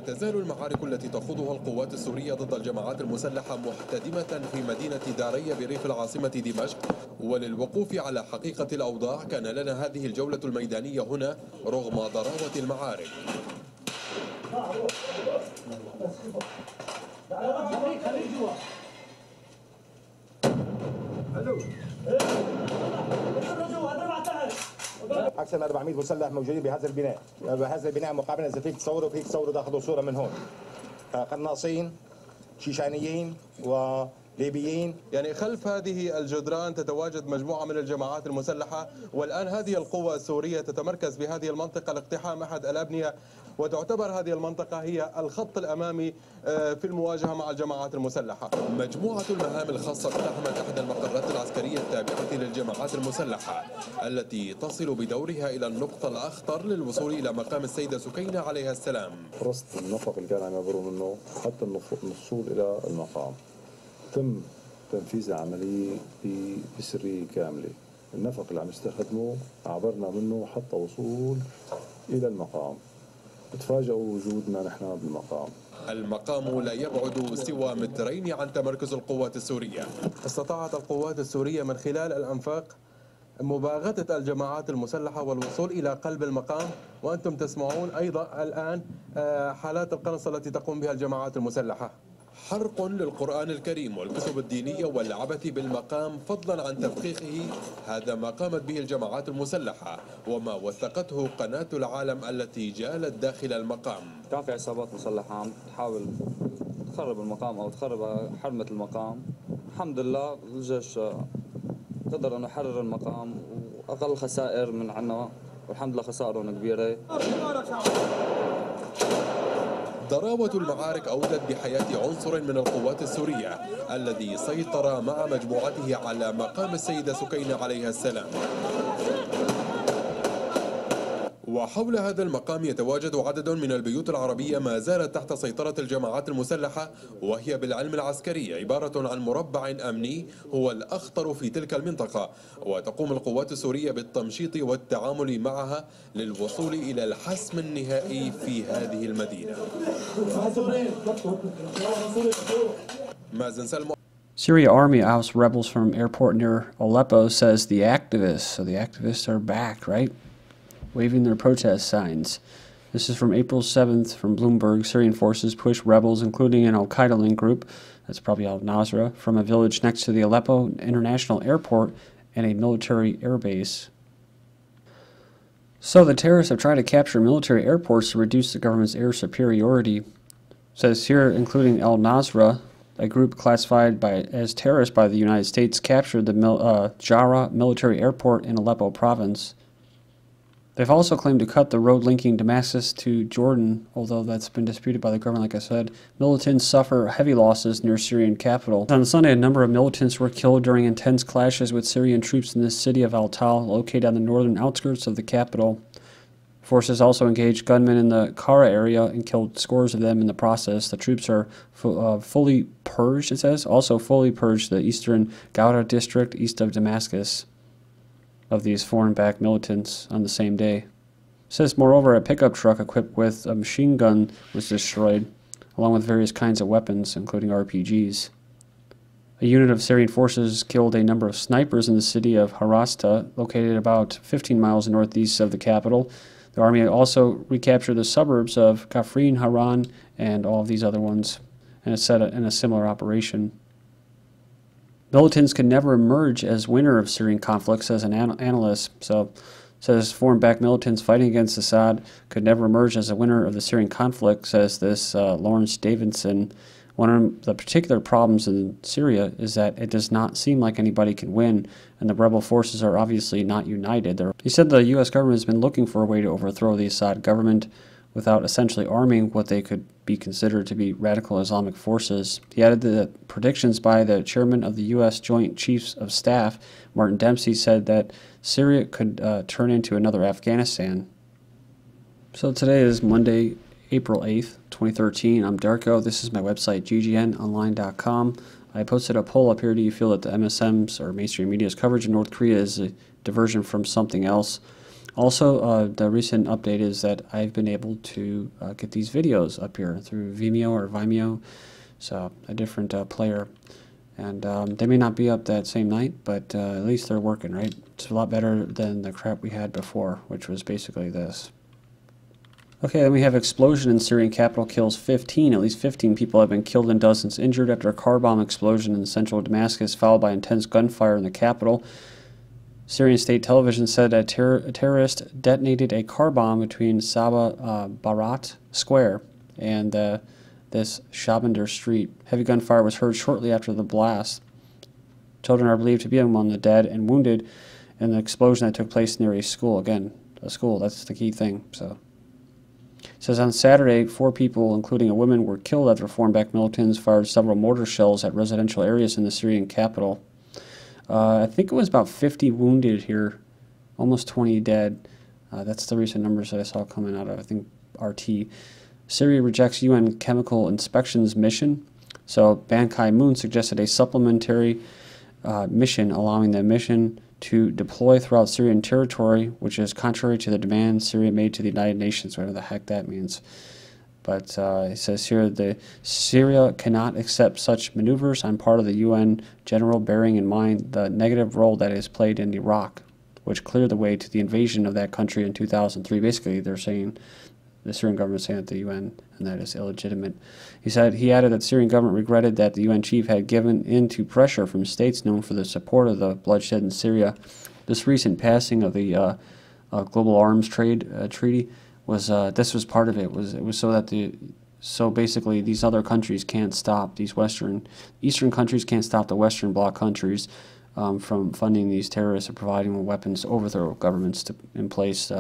لا تزال المعارك التي تخوضها القوات السورية ضد الجماعات المسلحة محتدمة في مدينة دارية بريف العاصمة دمشق. وللوقوف على حقيقة الأوضاع كان لنا هذه الجولة الميدانية هنا رغم ضراوة المعارك. اكثر من 400 مسلح موجودين بهذا البناء، بهذا البناء مقابلا اذا فيك تصوروا تاخذوا صوره من هون. قناصين، شيشانيين وليبيين. يعني خلف هذه الجدران تتواجد مجموعة من الجماعات المسلحة، والآن هذه القوة السورية تتمركز بهذه المنطقة لاقتحام أحد الأبنية، وتعتبر هذه المنطقة هي الخط الأمامي في المواجهة مع الجماعات المسلحة. مجموعة المهام الخاصة اقتحمت أحد المقرات العسكرية التابعة للجماعات المسلحة التي تصل بدورها إلى النقطة الأخطر للوصول إلى مقام السيدة سكينة عليها السلام. رصد النفق اللي كان عم يعبروا منه حتى الوصول إلى المقام تم تنفيذ العملية بسرية كاملة. النفق اللي عم يستخدمه عبرنا منه حتى وصول إلى المقام. تفاجئوا وجودنا نحن بالمقام. المقام لا يبعد سوى مترين عن تمركز القوات السورية. استطاعت القوات السورية من خلال الأنفاق مباغتة الجماعات المسلحة والوصول إلى قلب المقام، وأنتم تسمعون أيضا الآن حالات القنص التي تقوم بها الجماعات المسلحة. حرق للقرآن الكريم والكتب الدينية والعبث بالمقام فضلا عن تفخيخه، هذا ما قامت به الجماعات المسلحة وما وثقته قناة العالم التي جالت داخل المقام. كان في عصابات مسلحة عم تحاول تخرب المقام أو تخرب حرمة المقام. الحمد لله الجيش قدر أنه يحرر المقام وأقل خسائر من عنا، والحمد لله خسائرهم كبيرة. ضراوة المعارك أودت بحياة عنصر من القوات السورية الذي سيطر مع مجموعته على مقام السيدة سكينة عليها السلام. وحول هذا المقام يتواجد عدد من البيوت العربية ما زالت تحت سيطرة الجماعات المسلحة، وهي بالعلم العسكري عبارة عن مربع أمني هو الأخطر في تلك المنطقة، وتقوم القوات السورية بالتمشيط والتعامل معها للوصول إلى الحسم النهائي في هذه المدينة. مازن سلمى. Syria army ousts rebels from airport near Aleppo, says the activists. So the activists are back, right? Waving their protest signs. This is from April 7th from Bloomberg. Syrian forces push rebels, including an al-Qaeda-linked group, that's probably al-Nasra, from a village next to the Aleppo International Airport and a military airbase. So the terrorists have tried to capture military airports to reduce the government's air superiority. It says here, including al-Nasra, a group classified as terrorist by the United States, captured the Jara military airport in Aleppo province. They've also claimed to cut the road linking Damascus to Jordan, although that's been disputed by the government, like I said. Militants suffer heavy losses near Syrian capital. On Sunday, a number of militants were killed during intense clashes with Syrian troops in the city of Al-Tal, located on the northern outskirts of the capital. Forces also engaged gunmen in the Kara area and killed scores of them in the process. The troops are fully purged, it says, also fully purged the eastern Ghouta district east of Damascus of these foreign-backed militants on the same day. It says, moreover, a pickup truck equipped with a machine gun was destroyed, along with various kinds of weapons, including RPGs. A unit of Syrian forces killed a number of snipers in the city of Harasta, located about 15 miles northeast of the capital. The army also recaptured the suburbs of Kafrin, Haran, and all of these other ones, and it's set in a similar operation. Militants could never emerge as winner of Syrian conflict, says an analyst. So, says foreign-backed militants fighting against Assad could never emerge as a winner of the Syrian conflict, says this Lawrence Davidson. One of the particular problems in Syria is that it does not seem like anybody can win, and the rebel forces are obviously not united. He said the U.S. government has been looking for a way to overthrow the Assad government without essentially arming what they could be considered to be radical Islamic forces. He added that predictions by the chairman of the U.S. Joint Chiefs of Staff, Martin Dempsey, said that Syria could turn into another Afghanistan. So today is Monday, April 8th, 2013. I'm Darko. This is my website, ggnonline.com. I posted a poll up here. Do you feel that the MSM's or mainstream media's coverage of North Korea is a diversion from something else? Also, the recent update is that I've been able to get these videos up here through Vimeo or Vimeo, so a different player. And they may not be up that same night, but at least they're working, right? It's a lot better than the crap we had before, which was basically this. Okay, then we have explosion in Syrian capital kills 15. At least 15 people have been killed and dozens injured after a car bomb explosion in central Damascus, followed by intense gunfire in the capital. Syrian state television said a terrorist detonated a car bomb between Sabah Barat Square and this Shabandar Street. Heavy gunfire was heard shortly after the blast. Children are believed to be among the dead and wounded in the explosion that took place near a school. Again, a school, that's the key thing. So, it says on Saturday, 4 people, including a woman, were killed after foreign-backed militants fired several mortar shells at residential areas in the Syrian capital. I think it was about 50 wounded here, almost 20 dead. That's the recent numbers that I saw coming out of, I think, RT. Syria rejects UN chemical inspections mission. So Ban Ki-moon suggested a supplementary mission allowing the mission to deploy throughout Syrian territory, which is contrary to the demand Syria made to the United Nations, whatever the heck that means. But it says here that Syria cannot accept such maneuvers on part of the UN general, bearing in mind the negative role that it has played in Iraq, which cleared the way to the invasion of that country in 2003. Basically, they're saying, the Syrian government is saying that the UN, and that is illegitimate. He added that the Syrian government regretted that the UN chief had given in to pressure from states known for the support of the bloodshed in Syria. This recent passing of the global arms trade treaty was this was part of it. It was so that basically these other countries can't stop these Eastern countries can't stop the Western Bloc countries from funding these terrorists or providing weapons to overthrow governments to in place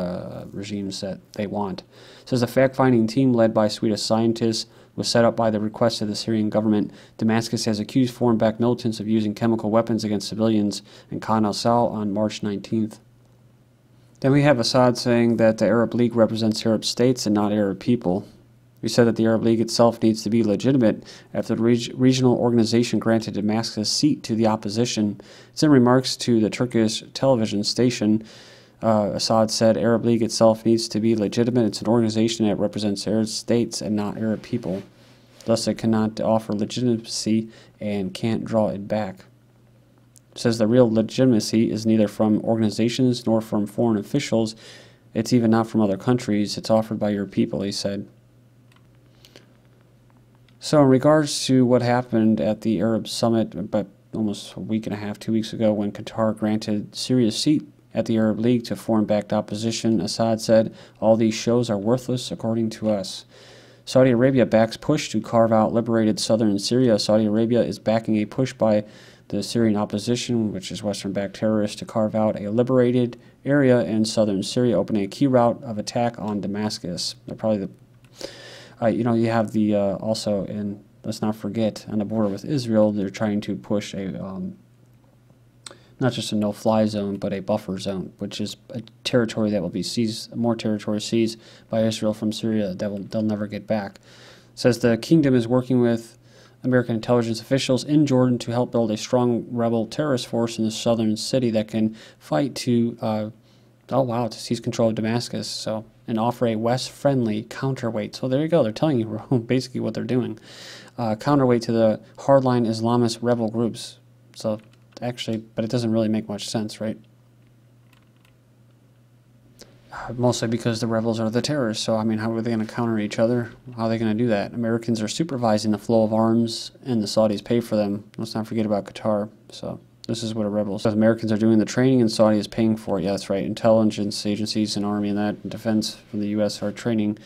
regimes that they want. It says a fact-finding team led by Swedish scientists was set up by the request of the Syrian government. Damascus has accused foreign-backed militants of using chemical weapons against civilians in Khan al-Sal on March 19th. Then we have Assad saying that the Arab League represents Arab states and not Arab people. We said that the Arab League itself needs to be legitimate after the regional organization granted Damascus a seat to the opposition. It's in remarks to the Turkish television station. Assad said Arab League itself needs to be legitimate. It's an organization that represents Arab states and not Arab people. Thus, it cannot offer legitimacy and can't draw it back. It says the real legitimacy is neither from organizations nor from foreign officials. It's even not from other countries. It's offered by your people, he said. So in regards to what happened at the Arab Summit about almost a week and a half, 2 weeks ago, when Qatar granted Syria's seat at the Arab League to foreign-backed opposition, Assad said, all these shows are worthless according to us. Saudi Arabia backs push to carve out liberated southern Syria. Saudi Arabia is backing a push by the Syrian opposition, which is Western-backed terrorists, to carve out a liberated area in southern Syria, opening a key route of attack on Damascus. They're probably the you have the also in, let's not forget, on the border with Israel, they're trying to push a not just a no-fly zone, but a buffer zone, which is a territory that will be seized, more territory seized by Israel from Syria that they'll never get back. It says the kingdom is working with American intelligence officials in Jordan to help build a strong rebel terrorist force in the southern city that can fight to to seize control of Damascus. So, and offer a West-friendly counterweight. So there you go. They're telling you basically what they're doing. Counterweight to the hardline Islamist rebel groups. So actually, but it doesn't really make much sense, right? Mostly because the rebels are the terrorists. So, I mean, how are they going to counter each other? How are they going to do that? Americans are supervising the flow of arms, and the Saudis pay for them. Let's not forget about Qatar. So this is what a rebel says. Americans are doing the training and Saudi is paying for it. Yeah, that's right. Intelligence agencies and army and that, and defense from the U.S. are training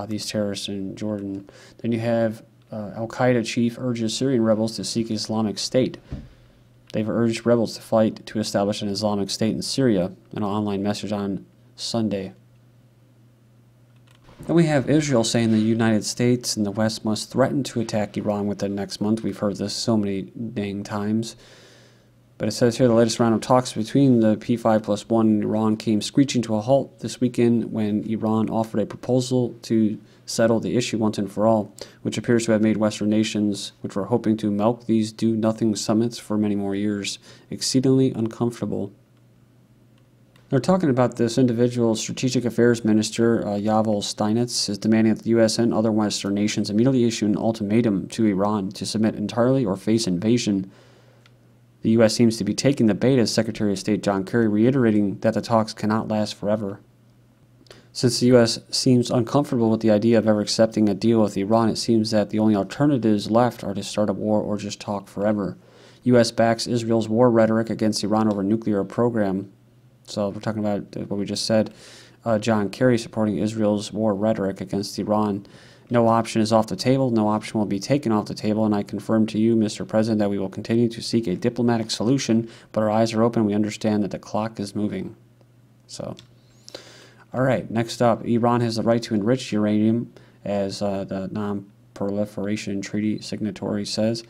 these terrorists in Jordan. Then you have Al-Qaeda chief urges Syrian rebels to seek Islamic State. They've urged rebels to fight to establish an Islamic State in Syria in an online message on Sunday. Then we have Israel saying the United States and the West must threaten to attack Iran within next month. We've heard this so many dang times. But it says here the latest round of talks between the P5+1 and Iran came screeching to a halt this weekend when Iran offered a proposal to settle the issue once and for all, which appears to have made Western nations, which were hoping to milk these do-nothing summits for many more years, exceedingly uncomfortable. They're talking about this individual strategic affairs minister, Yavel Steinitz, is demanding that the U.S. and other Western nations immediately issue an ultimatum to Iran to submit entirely or face invasion. The U.S. seems to be taking the bait, as Secretary of State John Kerry reiterating that the talks cannot last forever. Since the U.S. seems uncomfortable with the idea of ever accepting a deal with Iran, it seems that the only alternatives left are to start a war or just talk forever. U.S. backs Israel's war rhetoric against Iran over nuclear program. So we're talking about what we just said. John Kerry supporting Israel's war rhetoric against Iran. No option is off the table. No option will be taken off the table. And I confirm to you, Mr. President, that we will continue to seek a diplomatic solution. But our eyes are open. We understand that the clock is moving. So, all right. Next up, Iran has the right to enrich uranium, as the Non-Proliferation Treaty signatory says.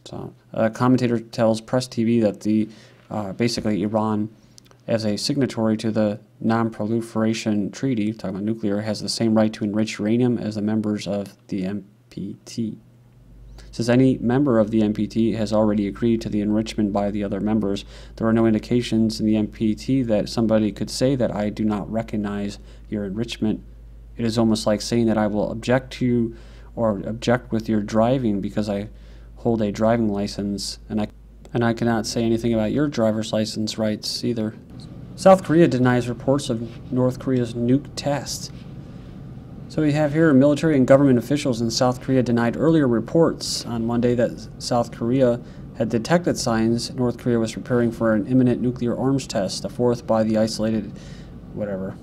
So, a commentator tells Press TV that basically Iran, as a signatory to the Non-Proliferation Treaty, talking about nuclear, has the same right to enrich uranium as the members of the NPT. Since any member of the NPT has already agreed to the enrichment by the other members, there are no indications in the NPT that somebody could say that I do not recognize your enrichment. It is almost like saying that I will object to you or object with your driving because I hold a driving license, and I cannot say anything about your driver's license rights either. South Korea denies reports of North Korea's nuke test. So we have here military and government officials in South Korea denied earlier reports on Monday that South Korea had detected signs North Korea was preparing for an imminent nuclear arms test, the fourth by the isolated whatever.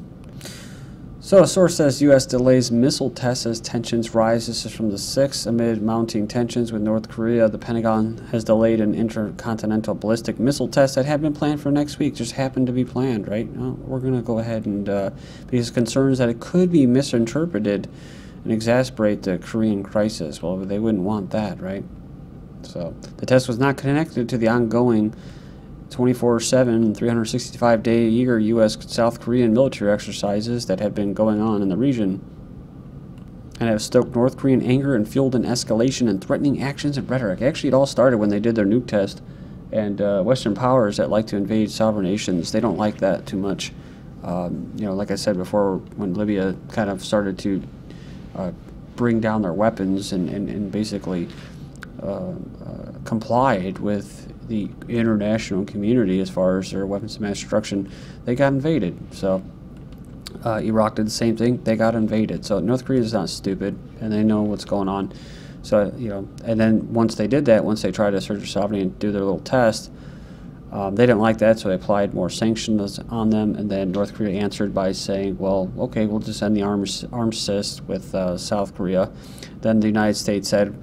So a source says U.S. delays missile tests as tensions rise. This is from the 6th. Amid mounting tensions with North Korea, the Pentagon has delayed an intercontinental ballistic missile test that had been planned for next week. Just happened to be planned, right? Well, we're going to go ahead and, because concerns that it could be misinterpreted and exacerbate the Korean crisis. Well, they wouldn't want that, right? So the test was not connected to the ongoing 24/7, 365-day-a-year U.S.-South Korean military exercises that have been going on in the region and have stoked North Korean anger and fueled an escalation in threatening actions and rhetoric. Actually, it all started when they did their nuke test, and Western powers that like to invade sovereign nations, they don't like that too much. Like I said before, when Libya kind of started to bring down their weapons and basically complied with the international community as far as their weapons of mass destruction, they got invaded. So Iraq did the same thing. They got invaded. So North Korea is not stupid, and they know what's going on. So, and then once they did that, once they tried to assert their sovereignty and do their little test, they didn't like that, so they applied more sanctions on them, and then North Korea answered by saying, well, okay, we'll just end the arms cyst with South Korea. Then the United States had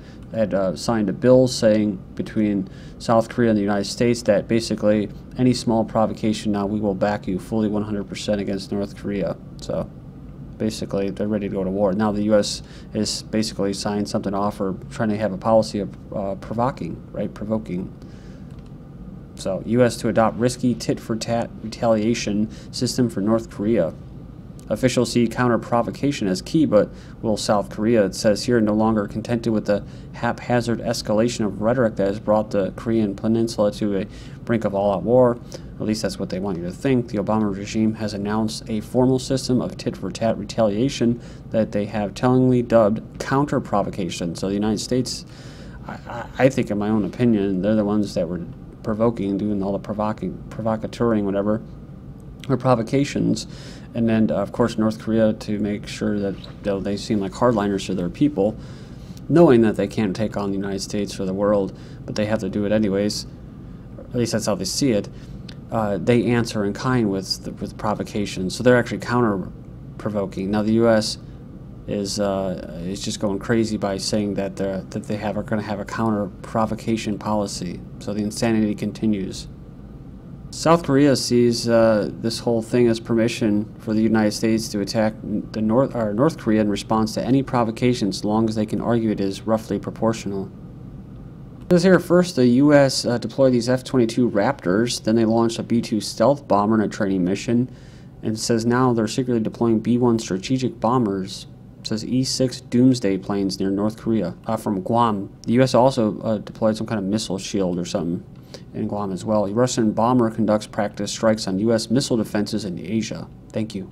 signed a bill saying between South Korea and the United States that basically any small provocation now we will back you fully 100% against North Korea. So basically they're ready to go to war. Now the U.S. is basically signed something off or trying to have a policy of provoking. So U.S. to adopt risky tit-for-tat retaliation system for North Korea. Officials see counter-provocation as key, but will South Korea, it says here, no longer contented with the haphazard escalation of rhetoric that has brought the Korean peninsula to a brink of all-out war. At least that's what they want you to think. The Obama regime has announced a formal system of tit-for-tat retaliation that they have tellingly dubbed counter-provocation. So the United States, I think in my own opinion, they're the ones that were provoking, doing all the provocateuring, whatever, or provocations. And then, of course, North Korea to make sure that they seem like hardliners to their people, knowing that they can't take on the United States or the world, but they have to do it anyways. At least that's how they see it. They answer in kind with provocation, so they're actually counter-provoking. Now, the U.S. is just going crazy by saying that are going to have a counter-provocation policy. So the insanity continues. South Korea sees this whole thing as permission for the United States to attack North Korea in response to any provocation, as long as they can argue it is roughly proportional. It says here, first the U.S. deployed these F-22 Raptors, then they launched a B-2 stealth bomber in a training mission, and it says now they're secretly deploying B-1 strategic bombers. It says E-6 Doomsday planes near North Korea from Guam. The U.S. also deployed some kind of missile shield or something in Guam as well. A Russian bomber conducts practice strikes on U.S. missile defenses in Asia. Thank you.